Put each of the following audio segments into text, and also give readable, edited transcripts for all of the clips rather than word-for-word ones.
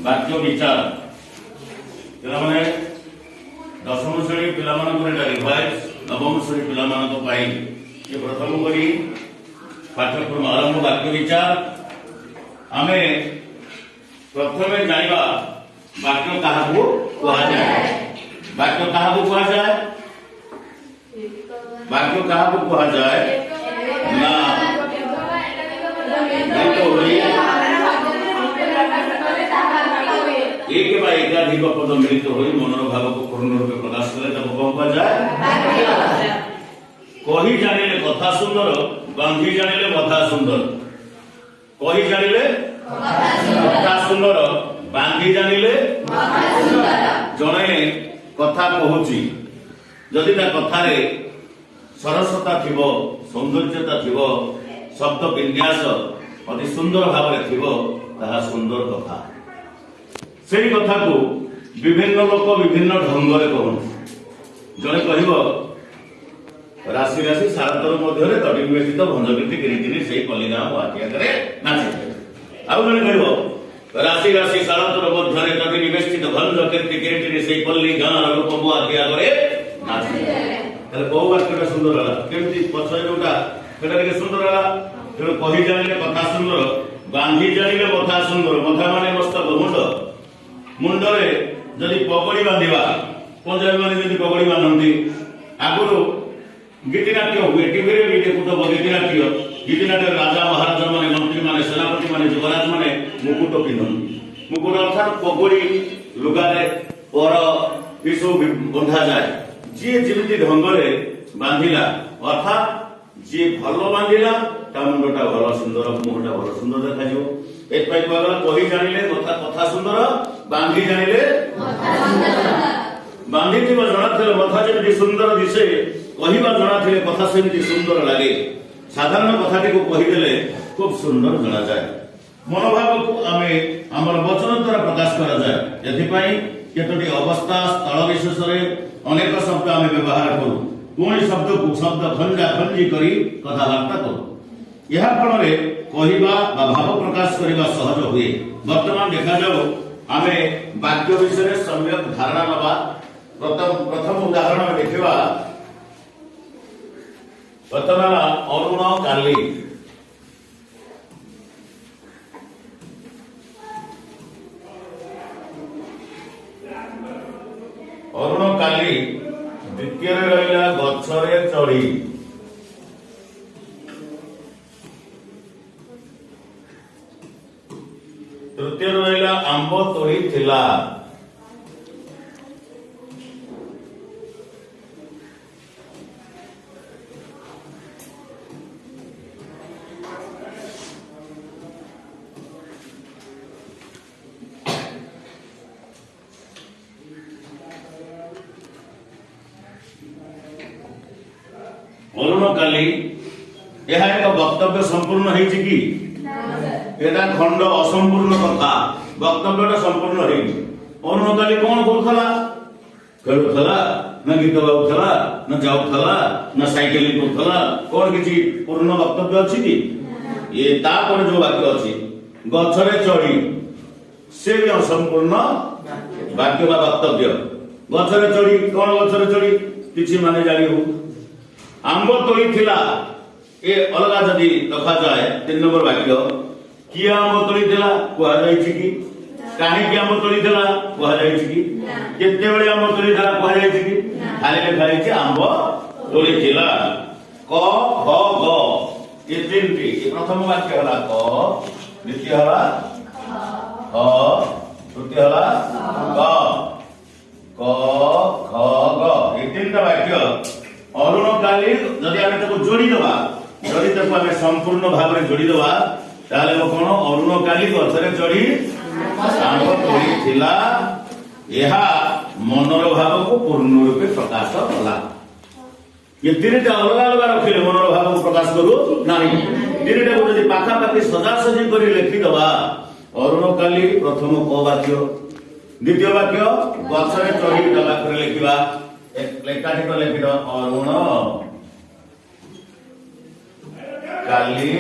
ବାକ୍ୟ ବିଚାର ପିଲାମାନେ ଦଶମ ଶ୍ରେଣୀ ପିଲାମାନଙ୍କର ଏଇଟା ରିଭାଇଜ ନବମ ଶ୍ରେଣୀ ପିଲାମାନଙ୍କ ପାଇଁ ଏ ପ୍ରଥମ କରି ପାଠ୍ୟକ୍ରମ ଆରମ୍ଭ ବାକ୍ୟ ବିଚାର। ଆମେ ପ୍ରଥମେ ଜାଣିବା ବାକ୍ୟ କାହାକୁ କୁହାଯାଏ। ବାକ୍ୟ କାହାକୁ କୁହାଯାଏ? ବାକ୍ୟ କାହାକୁ କୁହାଯାଏ ନା एक बा एकाधिक पद मिलित हो मनर भाव को पूर्ण रूप प्रकाश करे तब कौन कुहाଯାଏ? कही जानिले कथा सुंदर बांधी जानिले मथा सुंदर। कही जानिले कथा सुंदर बांधी जानिले जणे कथा कहूची जदि ता कथारे सरसता थिबो सौंदर्यता थिबो शब्द विन्यास अति सुंदर भाव रे थिबो ताहा सुंदर कथा। से कथा को विभिन्न लोक विभिन्न ढंग से कहते जड़े कह राशि राशि सारतर मध्य तटिन्वेषित भंजकृति गिरिदिनी से कलिगाँ आगे नाचे आउ जड़े कह राशि राशि सारतर मध्य तटिन्वेषित भंजकृति गिरिदिनी से पल्ली गाँ रूप मो आगे आगे नाचे कौ वाक्यटा सुंदर है केमती पछे जोटा सुंदर है तेणु कही जानिले कथा सुंदर बांधी जानिले मथा सुंदर। मथा माने मस्तक मुंड मुंडरे जदि पगड़ी बांधिबा पंजाबी माने जदि पगड़ी बांधती आगुरु गीतिनाट्य हुए टीवी रे भी देखुथब गीतिनाट्य राजा महाराजा माने मंत्री माने सेनापति माने युवराज माने मुकुट पिंधती। मुकुट अर्थात पगड़ी लुगारे पर पिसो बंधा जाए जी जेमती ढंगरे बांधिला अर्थात जी भल बांधिला ता मुंडटा भल सुंदर मुहटा भल सुंदर देखा जिवो। एतपाई कहला कही जानिले कथा सुंदर बांधी जानिले बांधी थिबा जणाथिले मथा जेमती सुंदर दिसे कहिबा जणाथिले कथा सेमती सुंदर लागे। साधारण कथाटी को कहि देले खूब सुंदर जणा जाए। मनोभाव को आमे हमर वचन द्वारा प्रकाश करा जाए। एथिपाई केतोटी अवस्था स्थल विशेष रे अनेक शब्द आमे व्यवहार करू कोणी शब्द को शब्द खंजा खंजी करी कथाबार्ता करू। यह फल रे कहिबा बा भाव प्रकाश करिबा सहज हुए। वर्तमान देखा जाओ आमे वाक्य विषय सम्यक धारणा लबा। प्रथम उदाहरण देखिबा वर्तमान अरुण काली अरुण काली द्वितीय रहिला गछरे चढ़ी तृतीय रहिला आंब तोड़ी थिला अरुण काली यह एक वक्तव्य संपूर्ण है कि एटा खंड असंपूर्ण कथा वक्तव्यटा संपूर्ण है। अरुण काली कौन करूला खेलुला ना गीत गाउला ना जाउला ना साइकिलिंग करूला कौन किसी पूर्ण वक्तव्य अच्छी कि ये तापर जो वाक्य अच्छी गछरे चढ़ी से भी असंपूर्ण वाक्य बा वक्तव्य। गछरे चढ़ी कौन गछरे चढ़ी किसी माने जानी हो आंब तोड़ी थिला ए अलगा जदि रखा जाए 3 नंबर वाक्य किया आंब तोड़ी थिला कुआ जाय छि कि काहे कि आंब तोड़ी थिला कुआ जाय छि कि केते बेले आंब तोड़ी थिला कुआ जाय छि कि खाली लिखा छि आंब तोड़ी थिला क ख ग ये तीनटी ये प्रथम वाक्य हला क द्वितीय हला ख तृतीय हला ग क ख ग ये तीनटा वाक्य अरुण काली जदि आमे ताको जोड़ी दबा जदि ताको आमे संपूर्ण भाव रे जोड़ी दबा ताले कोन अरुण काली गछरे चढ़ी आंब तोड़ी थिला एहा मनर भाव को पूर्ण रूपे प्रकाश कला। ये तीनटा अलग अलग रखिले मनर भाव को प्रकाश करू नाही। तीनटा को जदि पाखा पाखी सजा सजी करी लिखि दबा अरुण काली प्रथम क वाक्य द्वितीय वाक्य गछरे चढ़ी दबा करे लिखिबा एकाठी को लिखि दो अरुण काली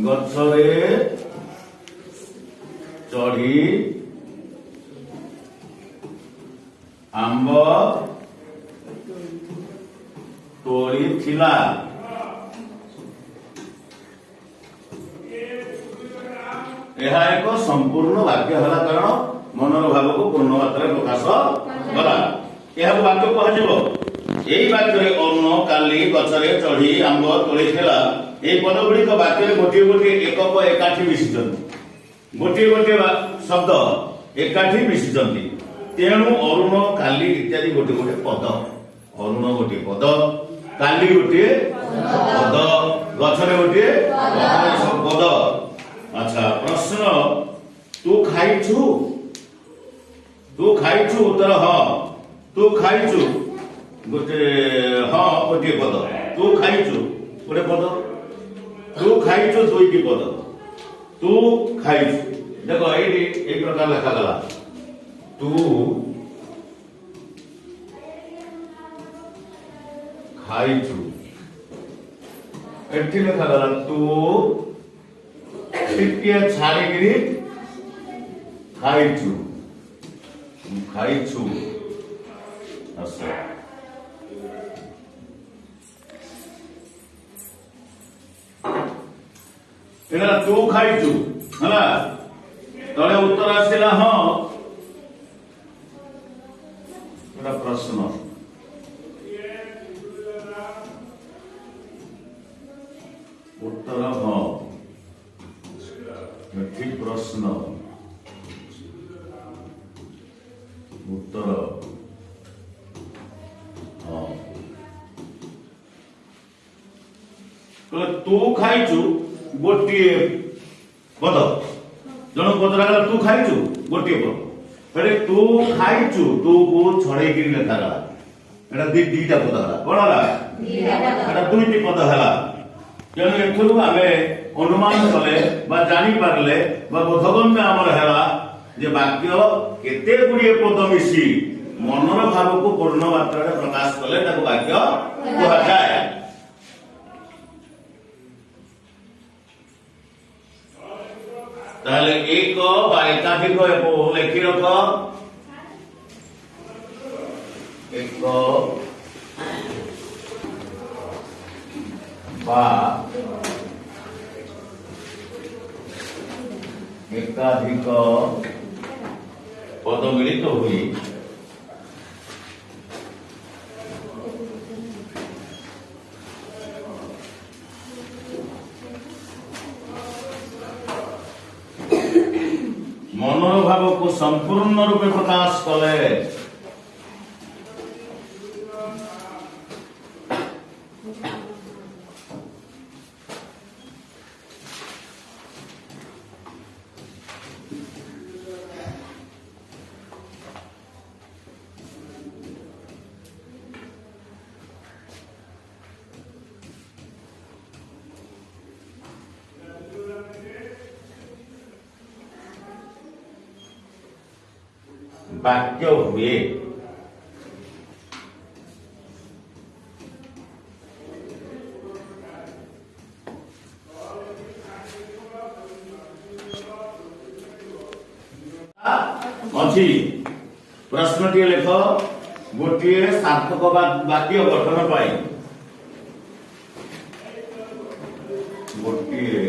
गछरे ଚଢି ଆମ୍ବ ତୋଳିଥିଲା। ଏହା ଏକ ସମ୍ପୂର୍ଣ୍ଣ ବାକ୍ୟ ହେଲା, କାରଣ ମନର ଭାବକୁ ପୂର୍ଣ୍ଣ ମାତ୍ରାରେ ପ୍ରକାଶ କଲା। ଏହାକୁ ବାକ୍ୟ କୁହାଯିବ। ଏଇ ବାକ୍ୟରେ ଅରୁଣ କାଲି ଗଛରେ ଚଢି ଆମ୍ବ ତୋଳିଥିଲା, এই পদ গুড়িক বাক্যে গোটিয়ে গোটিয়ে একক একাঠি মিশিଛନ୍ତି। গোটিয়ে গোটিয়ে শব্দ একাঠি মিশিଛନ୍ତି। তেণু অরুণ কালি ইত্যাদি গোটিয়ে গোটিয়ে পদ। অরুণ গোটিয়ে পদ, কালি গোটিয়ে পদ, গছরে গোটিয়ে পদ। আচ্ছা, প্রশ্ন, তু খাইছু? তু খাইছু? উত্তর হ। তু খাইছু গোটে হ গোটিয়ে পদ। তু খাইছু গোটে পদ। तू खाइछु दुईटी पद। तू खाइछु, देखो ये एक प्रकार लिखा गला। तू खाइछु, एठी लिखा गला तू टिके छाड़ी गिरी खाइछु। खाइछु अच्छा, এটা তু খাইছু হলা, তলে উত্তর আসিলা হ। এটা প্রশ্ন। উত্তর হ, ঠিক প্রশ্ন। উত্তর হ। তু খাইছু গোটিয়ে পদ, জন পদ লাগলা তু খাইছু গোটিয়ে পদ। ফেরে তু খাইছু, তু কু ছড়াইকি লেখা গলা। এটা দুইটা পদ ହେଲା, কোন ହେଲା? এটা দুইটি পদ ହେଲା। তেଣୁ ଏଥିରୁ ଆମେ ଅନୁମାନ କଲେ ବା ଜାଣିପାରିଲେ ବା ବୋଧଗମ୍ୟ ଆମର ହେଲା ଯେ ବାକ୍ୟ କେତେ ଗୁଡ଼ିଏ ପଦ ମିଶି ମନର ଭାବକୁ ପୂର୍ଣ୍ଣ ମାତ୍ରାରେ ପ୍ରକାଶ କଲେ ତାକୁ ବାକ୍ୟ କୁହାଯାଏ। তাহলে এক বা একাধিক লেখি রখ। এক বা একাধিক পদ মিলিত হই মনৰ ভাবକୁ সম্পূর্ণ রূপে প্রকাশ কলে বাক্য হুয়ে। ଅଛି ପ୍ରଶ୍ନଟିଏ ଲେଖ। ଗୋଟିଏ ସାର୍ଥକ ବାକ୍ୟ ଗଠନ ପାଇଁ ଗୋଟିଏ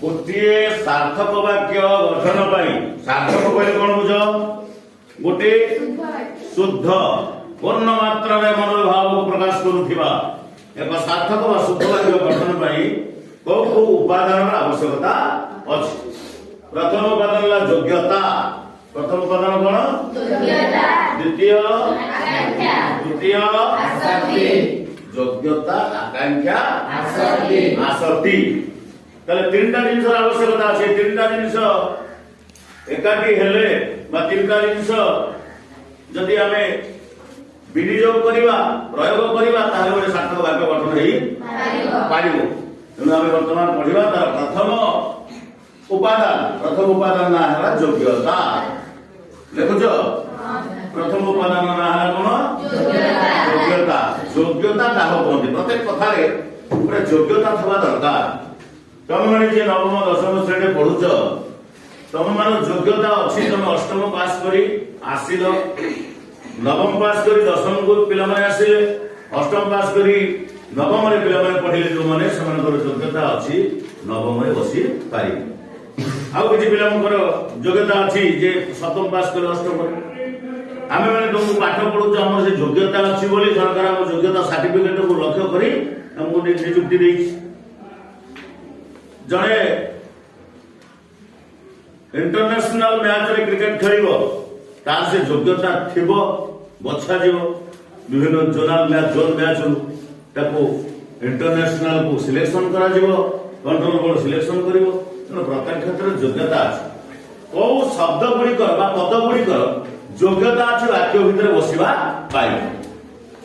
ଗୋଟିଏ सार्थक वाक्य गठन पाई सार्थक कहले कोन बुझ गोटे शुद्ध पूर्ण मात्रा रे मनोभाव को प्रकाश करूथिबा एक सार्थक वा शुद्ध वाक्य गठन पाई को उपादान आवश्यकता अछि। प्रथम उपादान ला योग्यता प्रथम उपादान कोन योग्यता द्वितीय आकांक्षा तृतीय आसक्ति योग्यता आकांक्षा आसक्ति ताले तीनटा जिनिस आवश्यकता अछि। तीनटा जिनिस एकाठी हेले बा तीनटा जिनिस जदि आमे विनियोग करिवा प्रयोग करिवा ताले गोटे सार्थक वाक्य गठन हेई पारिबो। तेणु आमे वर्तमान पढिबा तार प्रथम उपादान ना है योग्यता देखुछ प्रथम उपादान ना है कोन योग्यता योग्यता काहो कहते प्रत्येक कथारे गोटे योग्यता थवा दरकार। तुम माने जे नवम दशम श्रेणी पढुछ तुम मान योग्यता अछि तुम अष्टम पास करी आसिलो नवम पास करी दशम को पिला माने आसिले अष्टम पास करी नवम रे पिला माने पढिले जो माने समान योग्यता अछि नवम रे बसी पारि आउ किछि पिलामकर योग्यता अछि जे सप्तम पास करे अष्टम करे आमे माने तुम पाठ पढु हमर से योग्यता अछि बोली सरकार हम योग्यता सर्टिफिकेट को लक्ष्य करी हमको नियुक्ति देई जणे इंटरनेशनल मैच रे क्रिकेट खेलिबो तार से योग्यता थिबो बछा जीवो विभिन्न जोनल मैच ताको इंटरनेशनल को सिलेक्शन करा जीवो कंट्रोल बोर्ड सिलेक्शन करिवो प्रत्येक क्षेत्र योग्यता अछि को शब्द गुडी कर बा पद गुडी कर योग्यता अछि वाक्य भितर बसिबा पाइ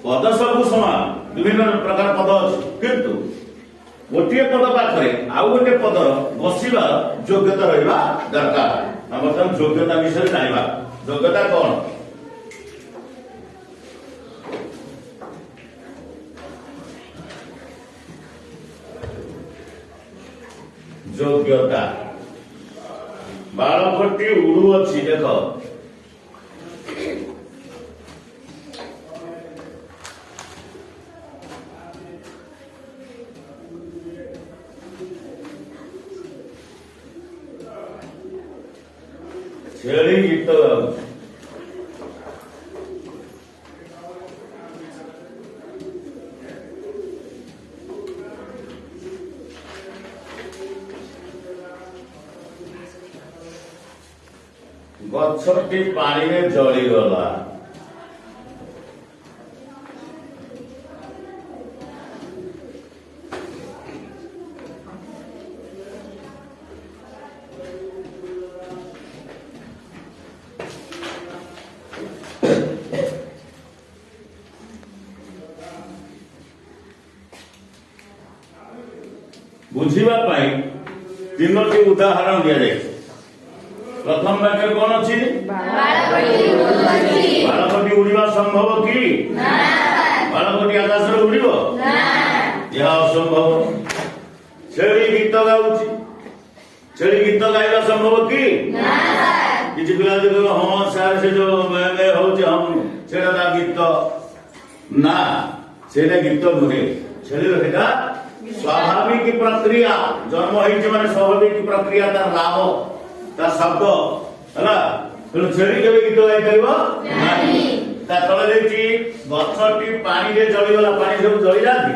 पद सब समान विभिन्न प्रकार पद अछि किंतु गोटे पद पाखरे आउ गोटे पदर बसिबा योग्यता रहिबा दरकार। हम योग्यता विषय जानिबा योग्यता कोन योग्यता बालकटी उड़ू अच्छी देख छेली गीत गाउछ गछटी पानी में जली गला बुझिबा पाई तीनोटी उदाहरण दिया जाए। प्रथम वाक्य कौन अच्छी बालकटी उड़ीबा संभव कि बालकटी आकाश रे उड़ीबो यह असंभव। छेली गीत गाउची छेली गीत गाइबा संभव कि किछि पिला देखो हां सर से जो मैं होची हम छेड़ा दा गीत ना छेड़ा गीत नुहे छेली रहेगा स्वाभाविक प्रक्रिया जन्म होइछ माने स्वाभाविक प्रक्रिया तार लाभ ता शब्द हला तो छेड़ी के गीत गाइ परिबो नाही ता तळे देछि गछटी पानी रे जळी गला पानी सब जळी जाती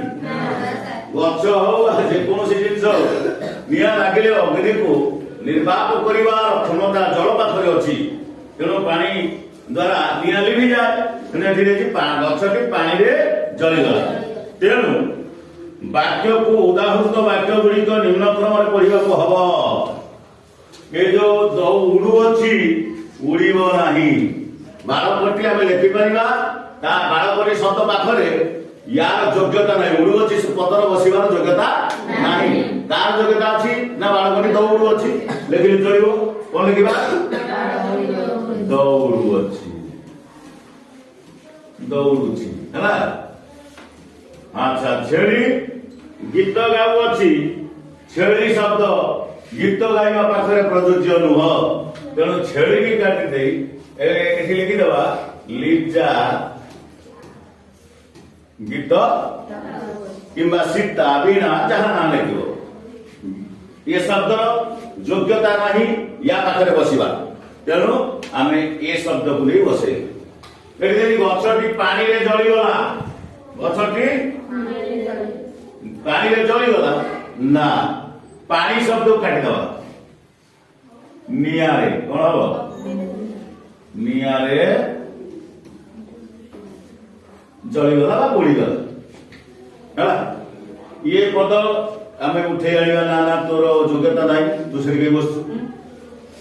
गछ हो जे कोन से जिंस निया लागिले अग्नि को निर्वाप करिवार क्षमता जल पाखरे अछि तेनो पानी द्वारा निया लिभि जाय तेने धीरे धीरे गछटी पानी रे जळी गला। तेनु वाक्य को उदाहृत वाक्य गुड़ी निम्न क्रम में पढ़ा हम ये जो दो उड़ू अच्छी उड़ीब नाही बालकटी आम लिखिपर बालकटी शब्द पाखरे यार योग्यता नहीं उड़ू अच्छी पदर बसबार योग्यता नहीं तार योग्यता अच्छी ना बालकटी दौड़ू अच्छी लिखिले चलो कौन लिखा दौड़ू अच्छी दौड़ुची है। अच्छा छेली गीत गाऊ अच्छी छेली शब्द गीत गाइबा पाखरे प्रযোज्य नुह तेणु छेली की काटी दे एठी लिखि देबा लीजा गीत किंबा सीता बिना जहां ना लिखिबो ये शब्द যোগ্যতা ନାହିଁ या ପାଖରେ ବସିବା ତେଣୁ ଆମେ ଏ ଶବ୍ଦକୁ ନେଇ ବସେଇ ଏଠି ଯଦି ଗଛଟି ପାଣିରେ ଜଳିଗଲା ଗଛଟି ପାଣିରେ ଜଳିଗଲା ନା ପାଣି ଶବ୍ଦକୁ କାଟିଦେବା ନିଆଁରେ କଣ ହବ ନିଆଁରେ ଜଳିଗଲା ବା ପୋଡ଼ିଗଲା ହେଲା ये पद आम उठे आने ना तोर योग्यता ना तू से बसु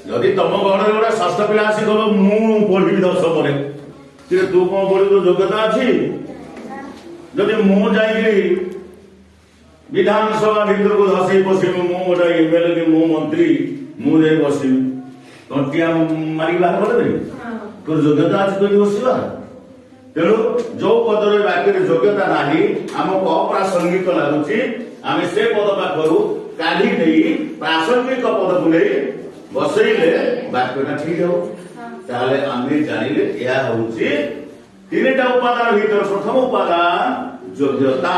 जदि तुम घर में गोटे षष्ठ पिला आसी कह मु पढ़ी 10 पर तू कौन पढ़ी तो योग्यता अच्छी जदि मु जाइए विधानसभा भीतर को धसई बसमि मु गोटे एमएलए कि मु मंत्री मु जाई बसमि तंटिया मारी बाहर कर तोर योग्यता अच्छी तो बसवा तेणु जो पदर वाक्य योग्यता नाही आमको अप्रासंगिक लगुच आम से पद पाखु काढ़ी नहीं प्रासंगिक पद को नहीं बसईले वाक्यटा ठीक हो ताले आम जानिले यह होउची तीनटा उपादान भीतर प्रथम उपादान योग्यता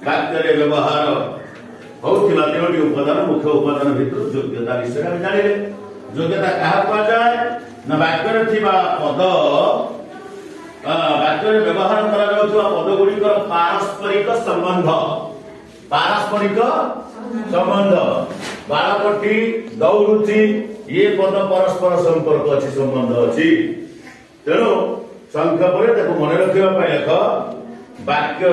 वाक्य रे व्यवहार होउथिला तीनटी उपादान मुख्य उपादान भीतर योग्यता विषय आम जानिले योग्यता कहा कहा जाए ना वाक्य रे थिबा पद वाक्य व्यवहार करा पदगुड़िकर पारस्परिक संबंध बालकटी दौड़ुची ये पद परस्पर संपर्क अच्छी संबंध अच्छी तेणु संक्षेप मन रखा लेख वाक्य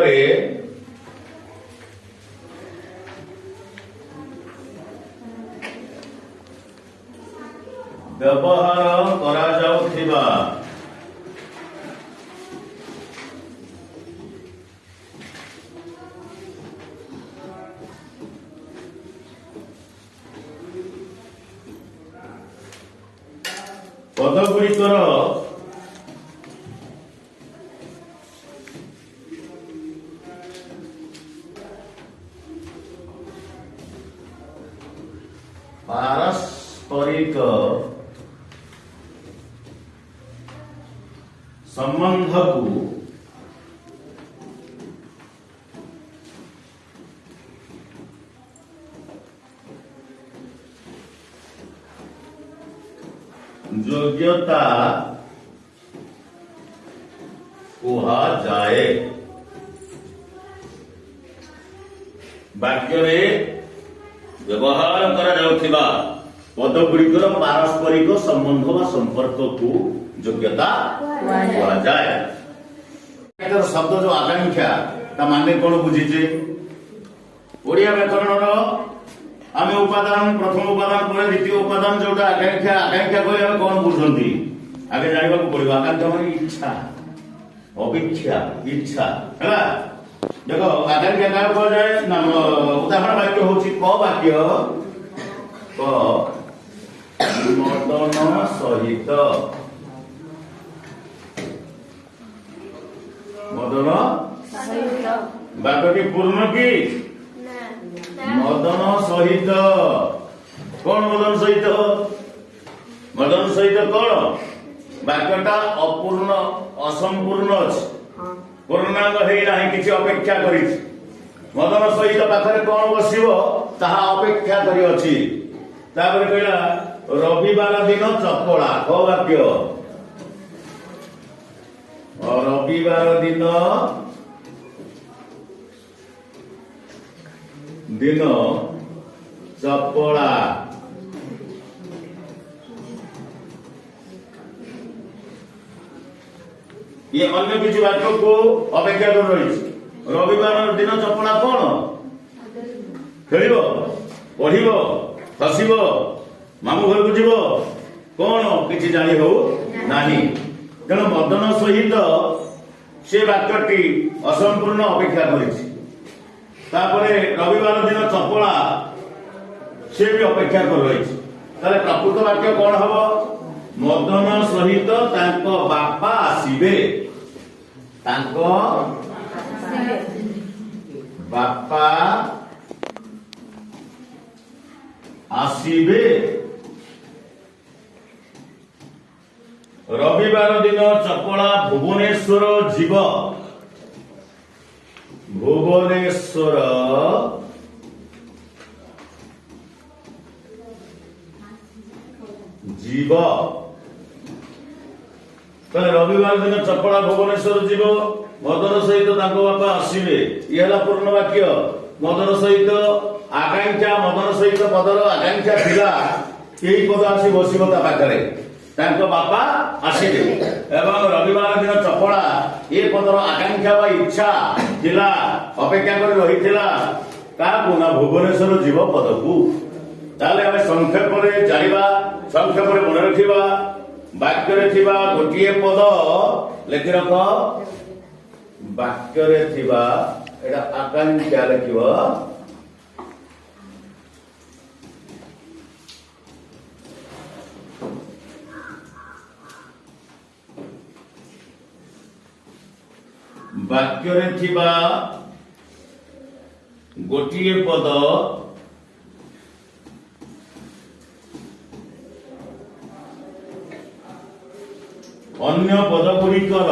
व्यवहार करा जाउथिबा पदगुड़िकर पारस्परिक संबंध को योग्यता कुहा जाए वाक्य व्यवहार करा जाउथिबा पदगुड़िकर पारस्परिक संबंध व संपर्क को योग्यता कुहा जाए शब्द जो आकांक्षा ता माने कौन बुझीचे ओडिया व्याकरण आम उपादान प्रथम उपादान पर द्वितीय उपादान जोटा आकांक्षा आकांक्षा कह कौन बुझती आगे जानवा पड़ो आकांक्षा मान इच्छा अपेक्षा इच्छा है देख आकांक्षा क्या कह जाए ना उदाहरण वाक्य हूँ क वाक्य क मदन सहित मदन वाक्यटी पूर्ण की मदन सहित कौन मदन सहित कौन वाक्यटा अपूर्ण असंपूर्ण अच्छे पूर्णांग है किसी अपेक्षा करी मदन सहित पाखरे कौन बसिबो ताहा अपेक्षा करी अछि तापर कहला रविवार दिन चपला को वाक्य रविवार दिन चपला ये अन्य किसी वाक्य को अपेक्षा कर रही रविवार दिन चपला कौन खेल पढ़ हसब मामू घर को जीव कौन किसी जानी हो नहीं तेणु मदन सहित से वाक्यटी असंपूर्ण अपेक्षा कर रविवार दिन चपला से भी अपेक्षा कर रही प्रकृत वाक्य कौन हम मदन सहित तांको बापा आसीबे तांको बापा आसीबे रविवार दिन चपला भुवनेश्वर जीव भुवनेश्वर जीव ताले रविवार दिन चपड़ा भुवनेश्वर जीव मदन सहित बापा आसवे ये पूर्ण वाक्य मदन सहित आकांक्षा मदन सहित पदर आकांक्षा थिला यही पद आसी बसिब ता पाखरे बापा आसवे एवं रविवार दिन चपड़ा ये पदर आकांक्षा व इच्छा थिला अपेक्षा कर रही ना भुवनेश्वर जीव पद को ताले आम संक्षेप जाना संक्षेप मन रखा वाक्य गोटे पद लिखि रख वाक्य आकांक्षा लिख वाक्य गोटे पद अन्य पद गुड़िकर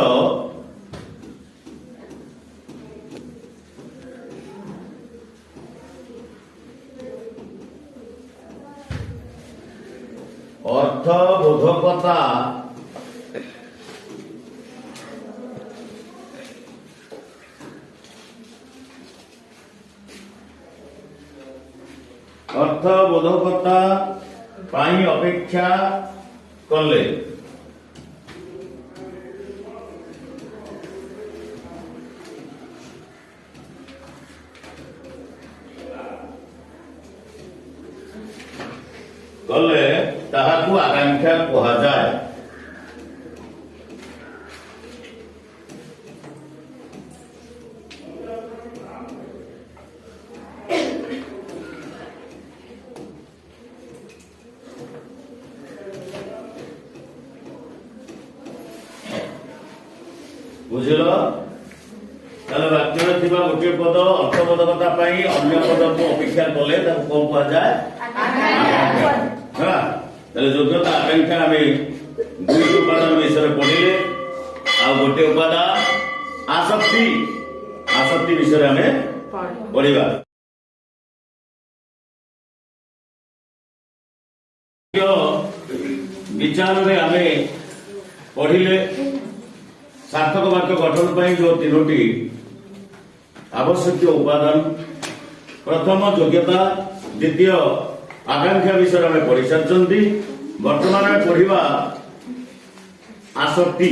अर्थबोधकता पाई अपेक्षा कले कले ताहाकु आकांक्षा कहा जाए। बुझल ताले वाक्य गोटे पद अर्थबोधकता अन्य पद को अपेक्षा कले कौन कहा जाए योग्यता आकांक्षा आम दुई उपादान विषय पढ़िले आ गोटे उपादान आसक्ति आसक्ति विषय आम पढ़ा विचार में आम पढ़िले सार्थक वाक्य गठन पर जो तीनोटी आवश्यक उपादान प्रथम योग्यता द्वितीय आकांक्षा विषय में पढ़ी सारी बर्तमान पढ़ा आसक्ति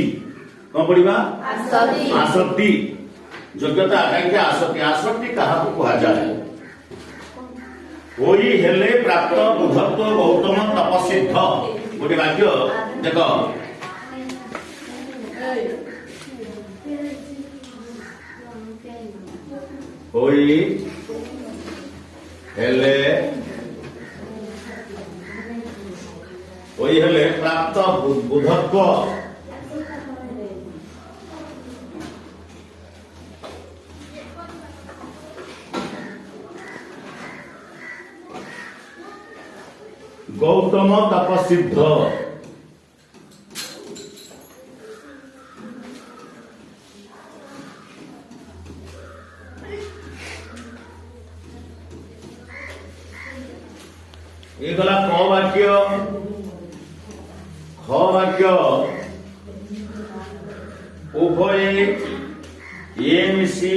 कौन पढ़ा आसक्ति योग्यता आकांक्षा आसक्ति आसक्ति क्या कहा जाए होई हेले प्राप्त बुधत्व गौतम तपसिद्ध गोटे वाक्य देख होई हेले प्राप्त बुधत्व गौतम तपसिद्ध ये गला क वाक्य ख वाक्य उभय ये मिसी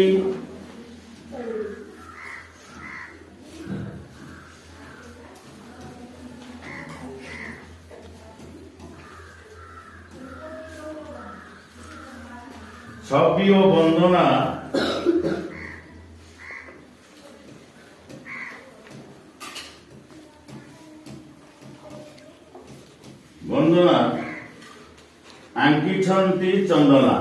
छवि और वंदना वंदना आंकिछंती चंदना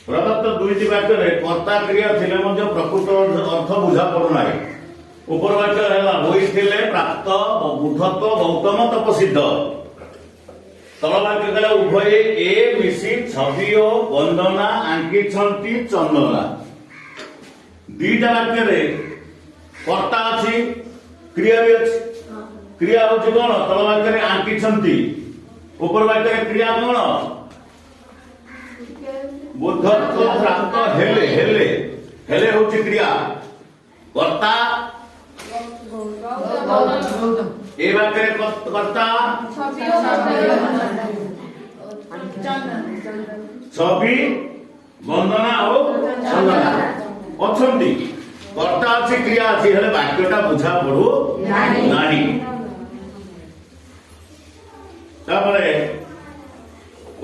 प्रदत्त दुईटी वाक्य कर्ता क्रिया थिले मध्य प्रकृत अर्थ बुझा पड़ना उपर वाक्य है प्राप्त बुधत्व गौतम तपसिद्ध तल वाक्य कहला उभय ए मिसी छवि वंदना आंकिछंती चंदना दुईटा वाक्य कर्ता अच्छी क्रिया भी अच्छी क्रिया हूँ कौन तल वाक्य आंकिछंती ऊपर वाक्य क्रिया कौन बुद्धत्व प्राप्त हेले हेले हेले होची क्रिया कर्ता ए वाक्य कर्ता छवि वंदना और चंदना अछंती कर्ता अछि क्रिया अछि हेले वाक्यटा बुझा पड़ो नाही तापरे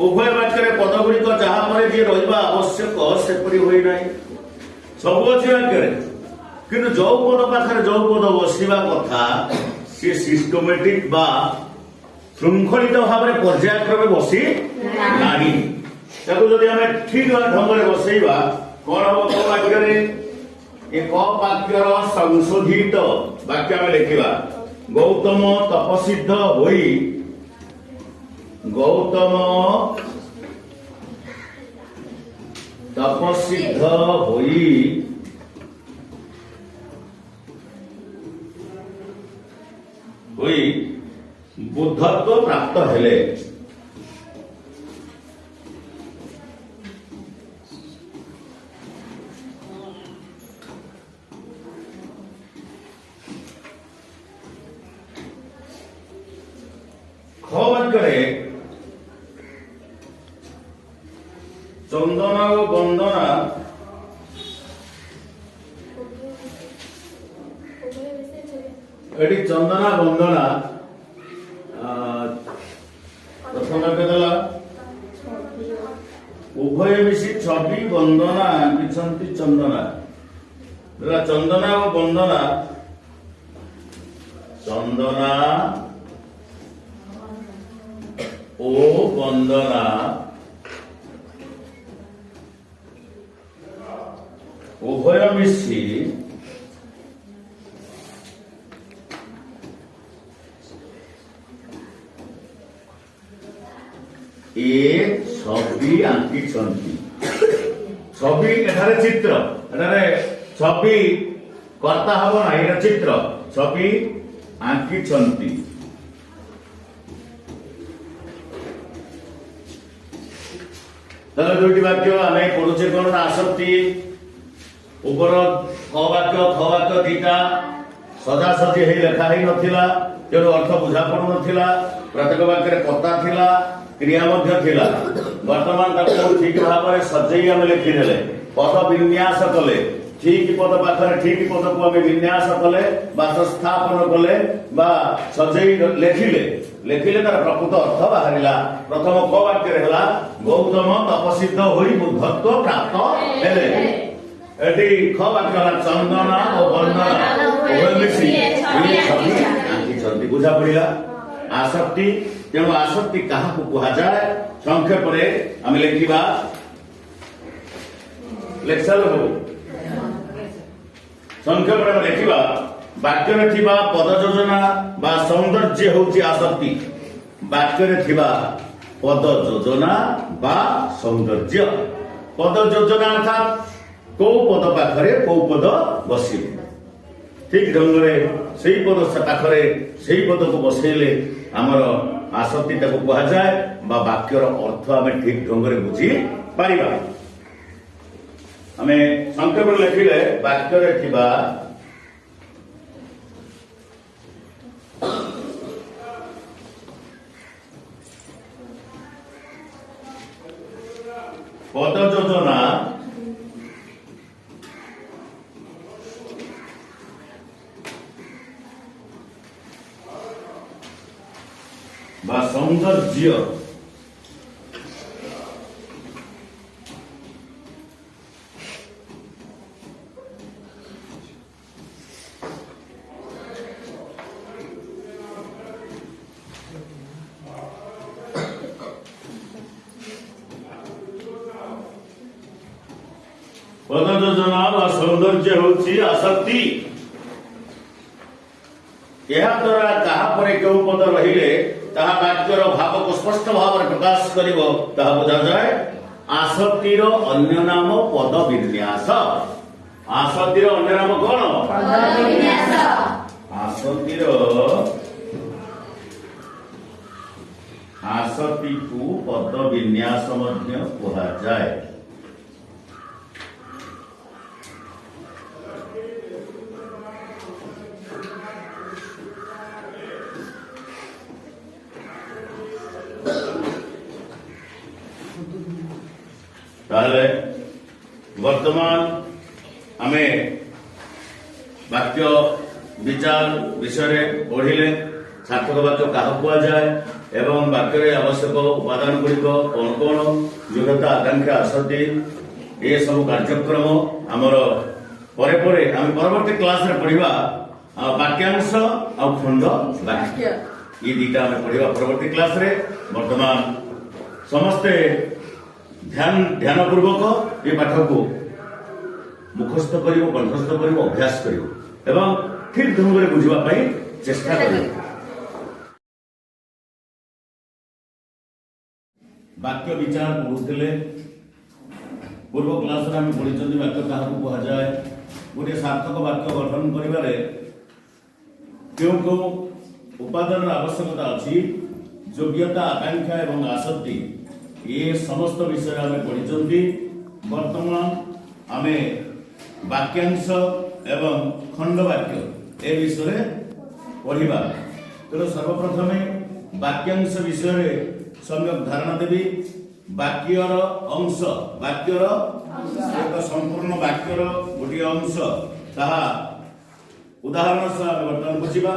उभय वाक्य पद गुड़िक जहाँ पर जी रहा आवश्यक सेपरी हुई ना सब अच्छी वाक्य कि जो पद पाखे जो पद बसवा कथा सी सिस्टमेटिक बा श्रृंखलित भाव में पर्यायक्रमे बसी ना जदि आम ठीक ढंग से बसैवा कौन हम क वाक्य एक वाक्यर संशोधित वाक्य आम लिखा गौतम तपसिद्ध होई गौतम तपसिद्ध होई बुद्धत्व प्राप्त हेले ख वाक्य चंदना और वंदना एटी चंदना वंदना प्रथम वाक्य उभय मिशी छवि वंदना आंकिछंती चंदना चंदना और वंदना चंदना ओ वंदना उभय मिशी छवि आंकिछंती छवि एठारे चित्र एठारे छवि कर्ता हब ना एटा चित्र छवि आंकिछंती तले दुईटी वाक्य आमे पढुचे कोन आसक्ति ऊपर ख वाक्य दीटा सजा सजी हे लेखा ही नथिला तेणु अर्थ बुझा पड़ु नथिला प्रत्येक वाक्य कर्ता थिला क्रिया मध्य थिला वर्तमान ताको ठीक भाव में सजई आम लिखिदेले पद विन्यास कले ठीक पद पाखरे ठीक पद को आम विन्यास कले स्थापन कले सजई लेखिले तार प्रकृत अर्थ बाहरिला प्रथम क वाक्य रहला गौतम तपसिद्ध होई बुद्धत्व प्राप्त हेले एटी ख वाक्य चंदना और वंदना उभय मिसी छवि बुझा पड़िला आसक्ति तेणु आसक्ति क्या कहा जाए संक्षेप आम लिखा लेक्चर हो संक्षेप में लिखा वाक्य थिबा पद योजना बा सौंदर्य होची आसक्ति वाक्य थिबा पद योजना बा सौंदर्य पद योजना अर्थात को पद पाखरे को पद बसिबे ठीक ढंग से पद पाखरे से पद को बसैले आमर आसक्ति कहा जाए वाक्यर अर्थ आम ठीक ढंग से बुझी पारिबा आम संक्षेप लिखिले वाक्य थिबा पद योजना बा सौंदर्य पद योजना बा सौंदर्य होची आसक्ति यह द्वारा कहा परे केउ पद रहिले ताहा वाक्यर भाव को स्पष्ट भाव में प्रकाश करिवो ताहा बुझा जाए आसक्तिर अन्य नाम पद विन्यास आसक्तिर अन्य नाम कोन पद विन्यास आसक्तिर ଆସତିକୁ ପଦ ବିନ୍ୟାସ ମଧ୍ୟ କୁହାଯାଏ। তাহলে বর্তমান আমি বাক্য বিচার বিষয়ে পড়িলে সার্থক বাক্য কাহু কুযাଏ এবং বাক্যরে আবশ্যক উপাদান গুড়িক কোন কোন যোগ্যতা আকাঙ্ক্ষা আসতি এসব কার্যক্রম আমার পরে পরে আমি পরবর্তী ক্লাসে পড়া বাক্যাংশ আর খণ্ড বাক্য এই দুইটা আমি পড়া পরবর্তী ক্লাসে। বর্তমান সমস্তে ধ্যানপূর্বক এই পাঠକୁ মুখস্থ করিব, কণ্ঠস্থ করিব, অভ্যাস করিব এবং ঠিক ঢঙ্গরে বুঝিবা পাই চেষ্টা করিব। বাক্য বিচার পড়ুলে পূর্ব ক্লাসে আমি পড়িଛନ୍ତି বাক্য কাহাକୁ কুযাଏ, গোটে সার্থক বাক্য গঠন করিবারে কেউ কেউ উপাদানের আবশ্যকতা আছে, যোগ্যতা আকাঙ্ক্ষা এবং আসক্তি এ সমস্ত বিষয়ে আমি পড়িଛନ୍ତି। বর্তমান আমি বাক্যাংশ এবং খণ্ডবাক্য এ বিষয়ে পড়িবা। তেণু সর্বপ্রথমে বাক্যাংশ বিষয়ে সম্যক ধারণা দেবি। বাক্যর অংশ, বাক্যর এক সম্পূর্ণ বাক্যর গোটিয়ে অংশ, তাহা উদাহরণ সহ আমি বর্তমান বুঝিবা।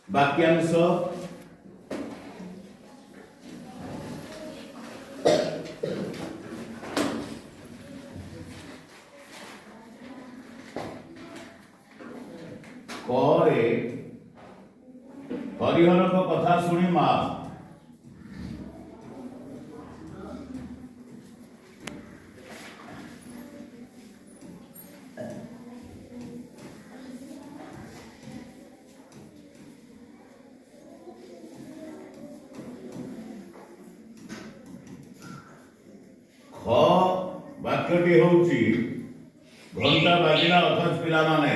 বাক্যাংশ করে হরিহরଙ୍କ কথা শুনি মা। খ বাক্যটি হଉଛି ঘণ্টা বাଜିଲା ଅଥଚ ପିଲାମାନେ।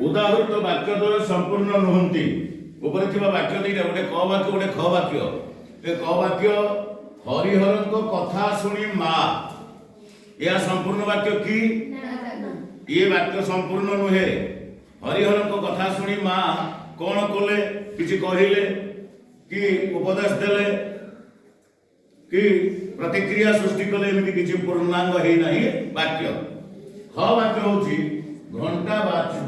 উদাহৃত বাক্য দ্বয় সম্পূর্ণ নুহନ୍ତି। উপরে ଥିବା বাক্য দুইটা, গোটে ক বাক্য গোটে খ বাক্য। ଏ କ ବାକ୍ୟ ହରିହରଙ୍କ କଥା ଶୁଣି ମା, ଏହା ସମ୍ପୂର୍ଣ୍ଣ ବାକ୍ୟ କି? ଏ ବାକ୍ୟ ସମ୍ପୂର୍ଣ୍ଣ ନୁହେଁ। ହରିହରଙ୍କ କଥା ଶୁଣି ମା କଣ କଲେ? କିଛି କହିଲେ କି ଉପଦେଶ ଦେଲେ କି ପ୍ରତିକ୍ରିୟା ସୃଷ୍ଟି କଲେ, ଏମିତି କିଛି ପୂର୍ଣ୍ଣାଙ୍ଗ ହେଇନାହିଁ ବାକ୍ୟ। ହ ବାକ୍ୟ ହଉଛି ଘଣ୍ଟା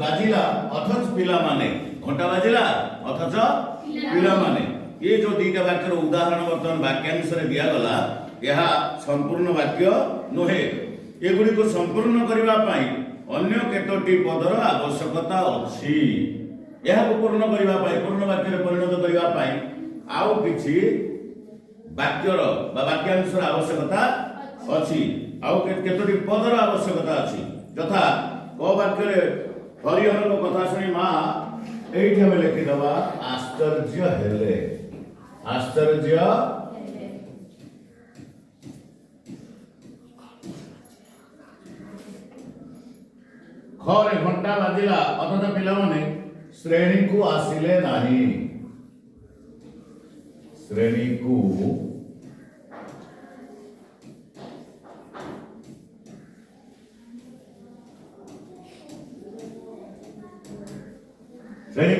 ବାଜିଲା ଅଥଚ ପିଲାମାନେ। ଘଣ୍ଟା ବାଜିଲା ଅଥଚ ପିଲାମାନେ। ये जो दुईटा वाक्यर उदाहरण बर्तमान वाक्यांश दिगला, यह संपूर्ण वाक्य नुहे। एगुड़ी को संपूर्ण करने अन्य केतोटी पदर आवश्यकता अच्छी। यह पूर्ण करने पूर्ण वाक्य परिणत करने आउ किछि वाक्यर वाक्यांशर आवश्यकता अच्छी। आउ केतोटी पदर आवश्यकता अच्छी। यथा क वाक्य हरिहर कथा शुणी माँ, एठी हमें लिखिदबा आश्चर्य हेले। आश्चर्य खरे घंटा बाजिला अथच पिलाने श्रेणी को आसिले नहीं। श्रेणी को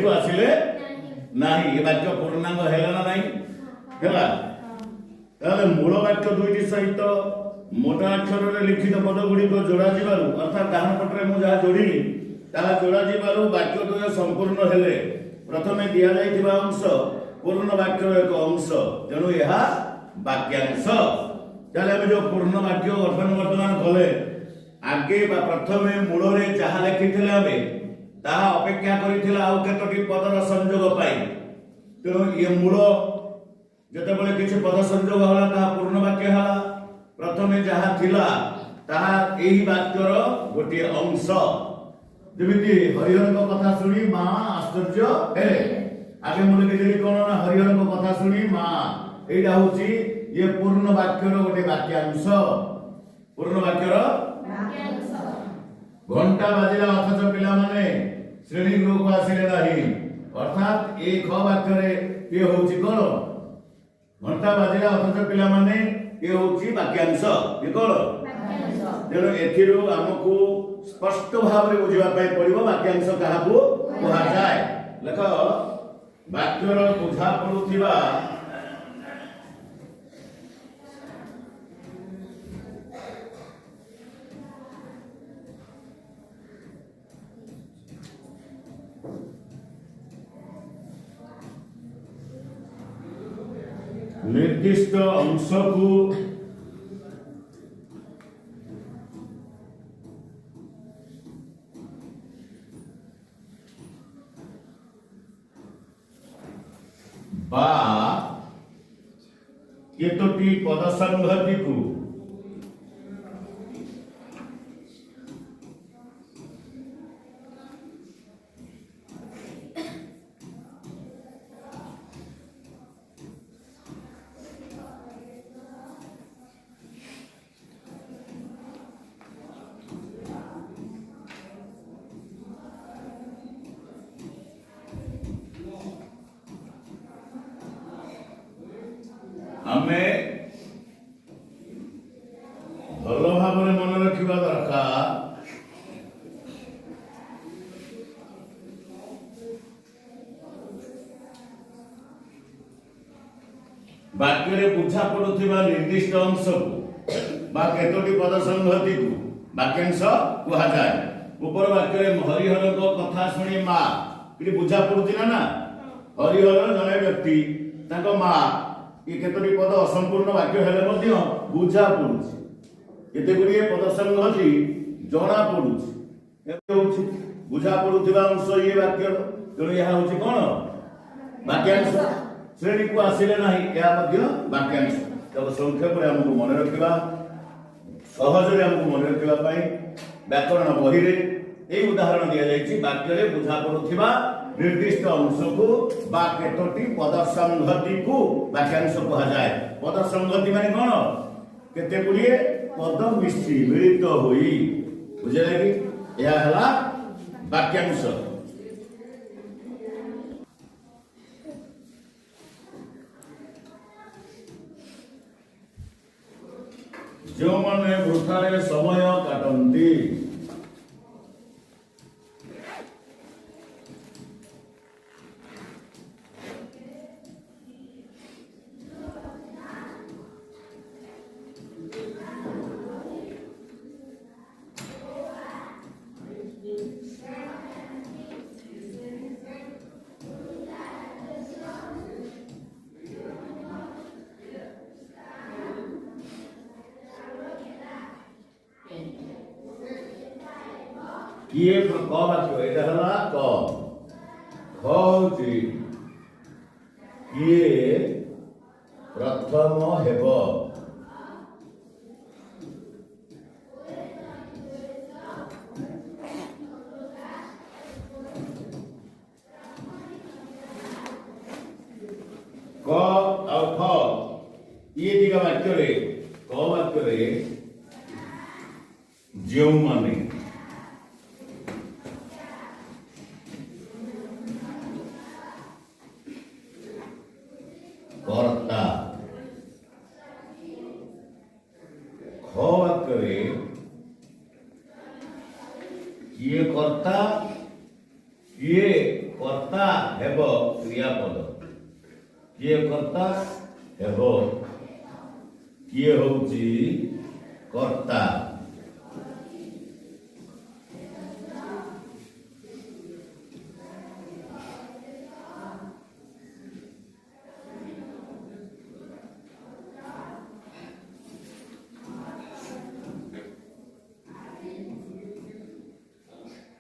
आसिले नहीं। ये वाक्य पूर्णांग है ना नहीं हेला। ताले मूल वाक्य दुईटी सहित मोटा अक्षर रे लिखित पद गुड़िक जोड़ा जीवारु, अर्थात डाहाण पटरे मु जहा जोड़िली ताहा जोड़ा जीवारु वाक्य द्वय संपूर्ण हेले। प्रथमे दिया जाइथिबा अंश पूर्ण वाक्यर एक अंश, तेणु यह वाक्यांश। ताले हम जो पूर्ण वाक्य गठन वर्तमान कले, आगे बा प्रथमे मूल रे जहा लिखिथिले हमें ताहा अपेक्षा करिथिला आउ केतोटी पदर संयोग पाई। तेणु ये मूल जेतेबेले किछि पद संयोग होला ताहा पूर्ण वाक्य होला। प्रथमे जहा थिला ताहा एही वाक्यर गोटे अंश, ଯେମିତି ହରିହରଙ୍କ କଥା ଶୁଣି ମା ଆଶ୍ଚର୍ଯ୍ୟ ହେଲେ। ଆଗେ ମୁଁ ଲେଖିଦେଲି କଣ ନା ହରିହରଙ୍କ କଥା ଶୁଣି ମା, ଏଇଟା ହଉଛି ଇଏ ପୂର୍ଣ୍ଣ ବାକ୍ୟର ଗୋଟେ ବାକ୍ୟାଂଶ। ପୂର୍ଣ୍ଣ ବାକ୍ୟର ଘଣ୍ଟା ବାଜିଲା ଅଥଚ ପିଲାମାନେ ଶ୍ରେଣୀ ଗୃହକୁ ଆସିଲେ ନାହିଁ। ଅର୍ଥାତ୍ ଏ ଖ ବାକ୍ୟରେ ଇଏ ହଉଛି କଣ? ଘଣ୍ଟା ବାଜିଲା ଅଥଚ ପିଲାମାନେ, ଇଏ ହଉଛି ବାକ୍ୟାଂଶ। ଇଏ କଣ? ତେଣୁ ଏଥିରୁ ଆମକୁ ସ୍ପଷ୍ଟ ଭାବରେ ବୁଝିବା ପାଇଁ ପଡିବ ବାକ୍ୟାଂଶ କାହାକୁ କୁହାଯାଏ। ଲେଖ, ବାକ୍ୟର ବୁଝା ପଡୁଥିବା ନିର୍ଦ୍ଦିଷ୍ଟ ଅଂଶକୁ বা କେତୋଟି ପଦ ସଂହତିକୁ ଆମେ ଭଲ ଭାବରେ ମନେ ରଖିବା ଦରକାର। ବାକ୍ୟରେ ବୁଝା ପଡୁଥିବା ନିର୍ଦ୍ଦିଷ୍ଟ ଅଂଶକୁ ବା କେତୋଟି ପଦ ସଂହତିକୁ ବାକ୍ୟାଂଶ କୁହାଯାଏ। ଉପର ବାକ୍ୟରେ ହରିହରଙ୍କ କଥା ଶୁଣି ମା, ଏଠି ବୁଝା ପଡୁଛି ନା? ହରିହର ଜଣେ ବ୍ୟକ୍ତି, ତାଙ୍କ ମା, ଏ କେତୋଟି ପଦ ଅସମ୍ପୂର୍ଣ୍ଣ ବାକ୍ୟ ହେଲେ ମଧ୍ୟ ବୁଝା ପଡୁଛି। କେତେ ଗୁଡ଼ିଏ ପଦ ସଂହତି ଜଣା ପଡୁଛି। ହେଉଛି ବୁଝା ପଡୁଥିବା ଅଂଶ ଇଏ ବାକ୍ୟର। ତେଣୁ ଏହା ହେଉଛି କଣ? ବାକ୍ୟାଂଶ। ଶ୍ରେଣୀକୁ ଆସିଲେ ନାହିଁ, ଏହା ମଧ୍ୟ ବାକ୍ୟାଂଶ। ତେଣୁ ସଂକ୍ଷେପରେ ଆମକୁ ମନେ ରଖିବା, ସହଜରେ ଆମକୁ ମନେ ରଖିବା ପାଇଁ ବ୍ୟାକରଣ ବହିରେ এই ଉଦାହରଣ ଦିଆଯାଇଛି। ବାକ୍ୟରେ ବୁଝା ପଡୁଥିବା ନିର୍ଦ୍ଦିଷ୍ଟ ଅଂଶକୁ ବା କେତୋଟି ପଦ ସଂହତିକୁ ବାକ୍ୟାଂଶ କୁହାଯାଏ। ପଦ ସଂହତି ମାନେ କଣ? କେତେ ଗୁଡ଼ିଏ ପଦ ମିଶି ମିଳିତ ହୋଇ, ବୁଝିଲେ କି? ଏହା ହେଲା ବାକ୍ୟାଂଶ। ଯେଉଁମାନେ ବୃଥାରେ ସମୟ କାଟନ୍ତି, କିଏ କ ବାକ୍ୟ, ଏଇଟା ହେଲା କ। ଖ ହଉଛି କିଏ ପ୍ରଥମ ହେବ। କ ଆଉ ଖ ଇଏ ଦିଟା ବାକ୍ୟରେ, କ ବାକ୍ୟରେ ଯେଉଁମାନେ, କର୍ତ୍ତା। ଖ ବାକ୍ୟରେ କିଏ କର୍ତ୍ତା, କିଏ କର୍ତ୍ତା ହେବ କ୍ରିୟାପଦ। କିଏ କର୍ତ୍ତା ହେବ, କିଏ ହଉଛି କର୍ତ୍ତା।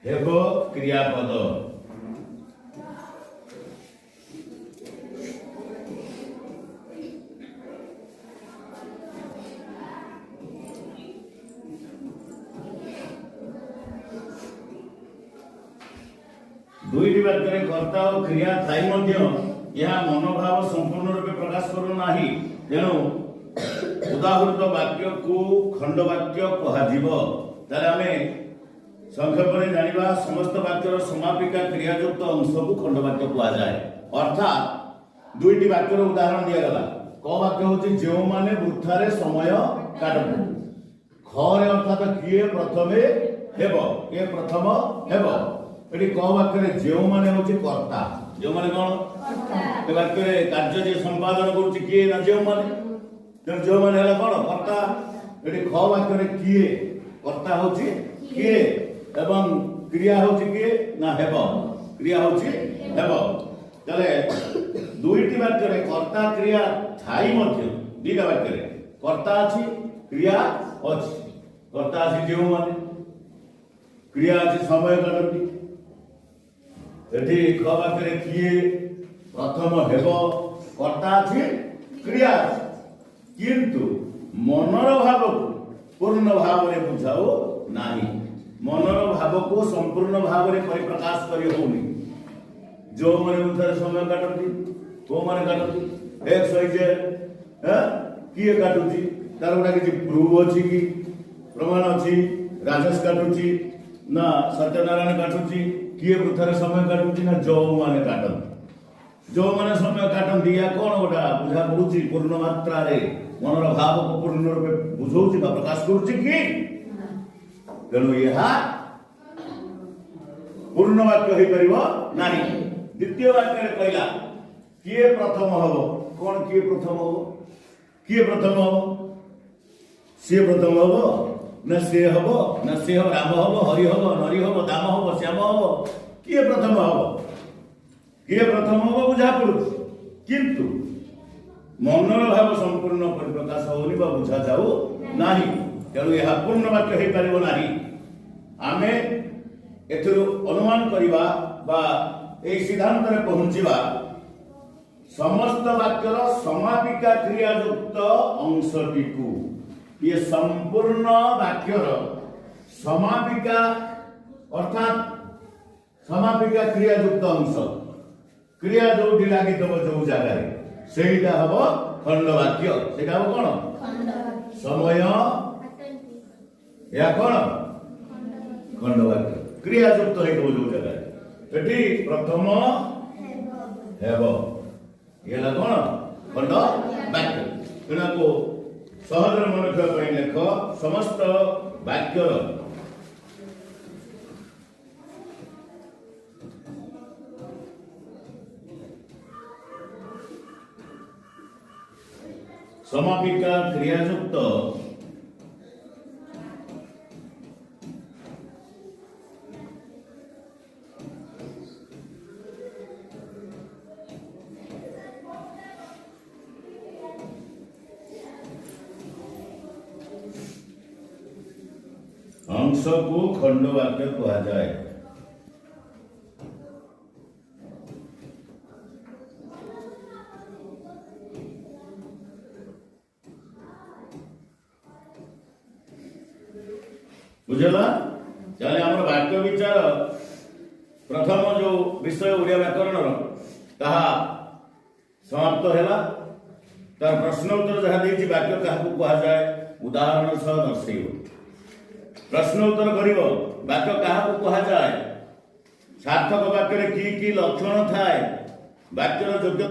ହେବ କ୍ରିୟାପଦ। ଦୁଇଟି ବାକ୍ୟରେ କର୍ତ୍ତା ଓ କ୍ରିୟା ଥାଇ ମଧ୍ୟ ଏହା ମନୋଭାବ ସମ୍ପୂର୍ଣ୍ଣ ରୂପେ ପ୍ରକାଶ କରୁନାହିଁ। ତେଣୁ ଉଦାହୃତ ବାକ୍ୟକୁ ଖଣ୍ଡ ବାକ୍ୟ କୁହାଯିବ। ତାହେଲେ ଆମେ ସଂକ୍ଷେପରେ ଜାଣିବା ସମସ୍ତ ବାକ୍ୟର ସମାପିକା କ୍ରିୟାଯୁକ୍ତ ଅଂଶକୁ ଖଣ୍ଡ ବାକ୍ୟ କୁହାଯାଏ। ଅର୍ଥାତ୍ ଦୁଇଟି ବାକ୍ୟର ଉଦାହରଣ ଦିଆଗଲା। କ ବାକ୍ୟ ହେଉଛି ଯେଉଁମାନେ ବୃଥାରେ ସମୟ କାଟନ୍ତି। ଖରେ ଅର୍ଥାତ୍ କିଏ ପ୍ରଥମେ ହେବ, କିଏ ପ୍ରଥମ ହେବ। ଏଠି କ ବାକ୍ୟରେ ଯେଉଁମାନେ ହେଉଛି କର୍ତ୍ତା। ଯେଉଁମାନେ କଣ? ଏ ବାକ୍ୟରେ କାର୍ଯ୍ୟ ଯିଏ ସମ୍ପାଦନ କରୁଛି କିଏ? ନା ଯେଉଁମାନେ। ତେଣୁ ଯେଉଁମାନେ ହେଲା କଣ? କର୍ତ୍ତା। ଏଠି ଖ ବାକ୍ୟରେ କିଏ? କର୍ତ୍ତା ହେଉଛି କିଏ ଏବଂ କ୍ରିୟା ହେଉଛି କିଏ? ନା ହେବ। କ୍ରିୟା ହେଉଛି ହେବ। ତାହେଲେ ଦୁଇଟି ବାକ୍ୟରେ କର୍ତ୍ତା କ୍ରିୟା ଥାଇ ମଧ୍ୟ ଦୁଇଟା ବାକ୍ୟରେ କର୍ତ୍ତା ଅଛି କ୍ରିୟା ଅଛି। କର୍ତ୍ତା ଅଛି ଯେଉଁମାନେ, କ୍ରିୟା ଅଛି ସମୟ କାଟନ୍ତି। ଏଠି ଖ ବାକ୍ୟରେ କିଏ ପ୍ରଥମ ହେବ, କର୍ତ୍ତା ଅଛି କ୍ରିୟା ଅଛି। କିନ୍ତୁ ମନର ଭାବକୁ ପୂର୍ଣ୍ଣ ଭାବରେ ବୁଝାଉ ନାହିଁ। ମନର ଭାବକୁ ସମ୍ପୂର୍ଣ୍ଣ ଭାବରେ ପରିପ୍ରକାଶ କରି ହଉନି। ଯେଉଁମାନେ ବୃଥାରେ ସମୟ କାଟନ୍ତି, କୋଉମାନେ କାଟନ୍ତି? ଏକ୍ସ ୱାଇ ଜେଡ୍ କିଏ କାଟୁଛି? ତାର ଗୋଟେ କିଛି ପ୍ରୁଫ୍ ଅଛି କି? ପ୍ରମାଣ ଅଛି? ରାଜେଶ କାଟୁଛି ନା ସତ୍ୟନାରାୟଣ କାଟୁଛି? କିଏ ବୃଥାରେ ସମୟ କାଟୁଛି? ନା ଯେଉଁମାନେ କାଟନ୍ତି। ଯେଉଁମାନେ ସମୟ କାଟନ୍ତି ଏହା କଣ ଗୋଟା ବୁଝା ପଡୁଛି? ପୂର୍ଣ୍ଣ ମାତ୍ରାରେ ମନର ଭାବକୁ ପୂର୍ଣ୍ଣ ରୂପେ ବୁଝଉଛି ବା ପ୍ରକାଶ କରୁଛି କି? ତେଣୁ ଏହା ପୂର୍ଣ୍ଣ ବାକ୍ୟ ହେଇପାରିବ ନାହିଁ। ଦ୍ୱିତୀୟ ବାକ୍ୟରେ କହିଲା କିଏ ପ୍ରଥମ ହବ। କଣ କିଏ ପ୍ରଥମ ହବ? କିଏ ପ୍ରଥମ ହବ? ସିଏ ପ୍ରଥମ ହବ ନା ସିଏ ହବ? ନା ସିଏ ହବ? ରାମ ହବ, ହରି ହବ, ନରି ହବ, ଦାମ ହବ, ଶ୍ୟାମ ହବ? କିଏ ପ୍ରଥମ ହବ? କିଏ ପ୍ରଥମ ହବ ବୁଝା ପଡୁଛି, କିନ୍ତୁ ମନର ଭାବ ସମ୍ପୂର୍ଣ୍ଣ ପରିପ୍ରକାଶ ହଉନି ବା ବୁଝା ଯାଉ ନାହିଁ। ତେଣୁ ଏହା ପୂର୍ଣ୍ଣ ବାକ୍ୟ ହେଇପାରିବ ନାହିଁ। ଆମେ ଏଥିରୁ ଅନୁମାନ କରିବା ବା ଏହି ସିଦ୍ଧାନ୍ତରେ ପହଞ୍ଚିବା ସମସ୍ତ ବାକ୍ୟର ସମାପିକା କ୍ରିୟାଯୁକ୍ତ ଅଂଶଟିକୁ। ଇଏ ସମ୍ପୂର୍ଣ୍ଣ ବାକ୍ୟର ସମାପିକା ଅର୍ଥାତ୍ ସମାପିକା କ୍ରିୟାଯୁକ୍ତ ଅଂଶ। କ୍ରିୟା ଯୋଉଠି ଲାଗିଥିବ ଯୋଉ ଜାଗାରେ ସେଇଟା ହବ ଖଣ୍ଡ ବାକ୍ୟ। ସେଇଟା ହବ କଣ? ସମୟ। ଏହା କଣ? ଖଣ୍ଡ ବାକ୍ୟ। କ୍ରିୟାଯୁକ୍ତ ହେଇଥିବ ଯୋଉ ଜାଗାରେ। ଏଠି ପ୍ରଥମ ହେବ, ହେଲା କଣ? ଖଣ୍ଡ ବାକ୍ୟ। ତେଣୁ ସହଜରେ ମନେ ରଖିବା ପାଇଁ ଲେଖ ସମସ୍ତ ବାକ୍ୟର ସମାପିକା କ୍ରିୟାଯୁକ୍ତ ଅଂଶକୁ ଖଣ୍ଡ ବାକ୍ୟ କୁହାଯାଏ। ବୁଝିଲା? ତାହେଲେ ଆମର ବାକ୍ୟ ବିଚାର ପ୍ରଥମ ଯୋଉ ବିଷୟ ଓଡ଼ିଆ ବ୍ୟାକରଣର ତାହା ସମାପ୍ତ ହେଲା। ତାର ପ୍ରଶ୍ନ ଉତ୍ତର ଯାହା ଦେଇଛି ବାକ୍ୟ କାହାକୁ କୁହାଯାଏ ଉଦାହରଣ ସହ ଦର୍ଶେଇବ। ପ୍ରଶ୍ନ ଉତ୍ତର କରିବ ବାକ୍ୟ କାହାକୁ କୁହାଯାଏ, ସାର୍ଥକ ବାକ୍ୟରେ କି କି ଲକ୍ଷଣ ଥାଏ, ବାକ୍ୟର ଯୋଗ୍ୟତା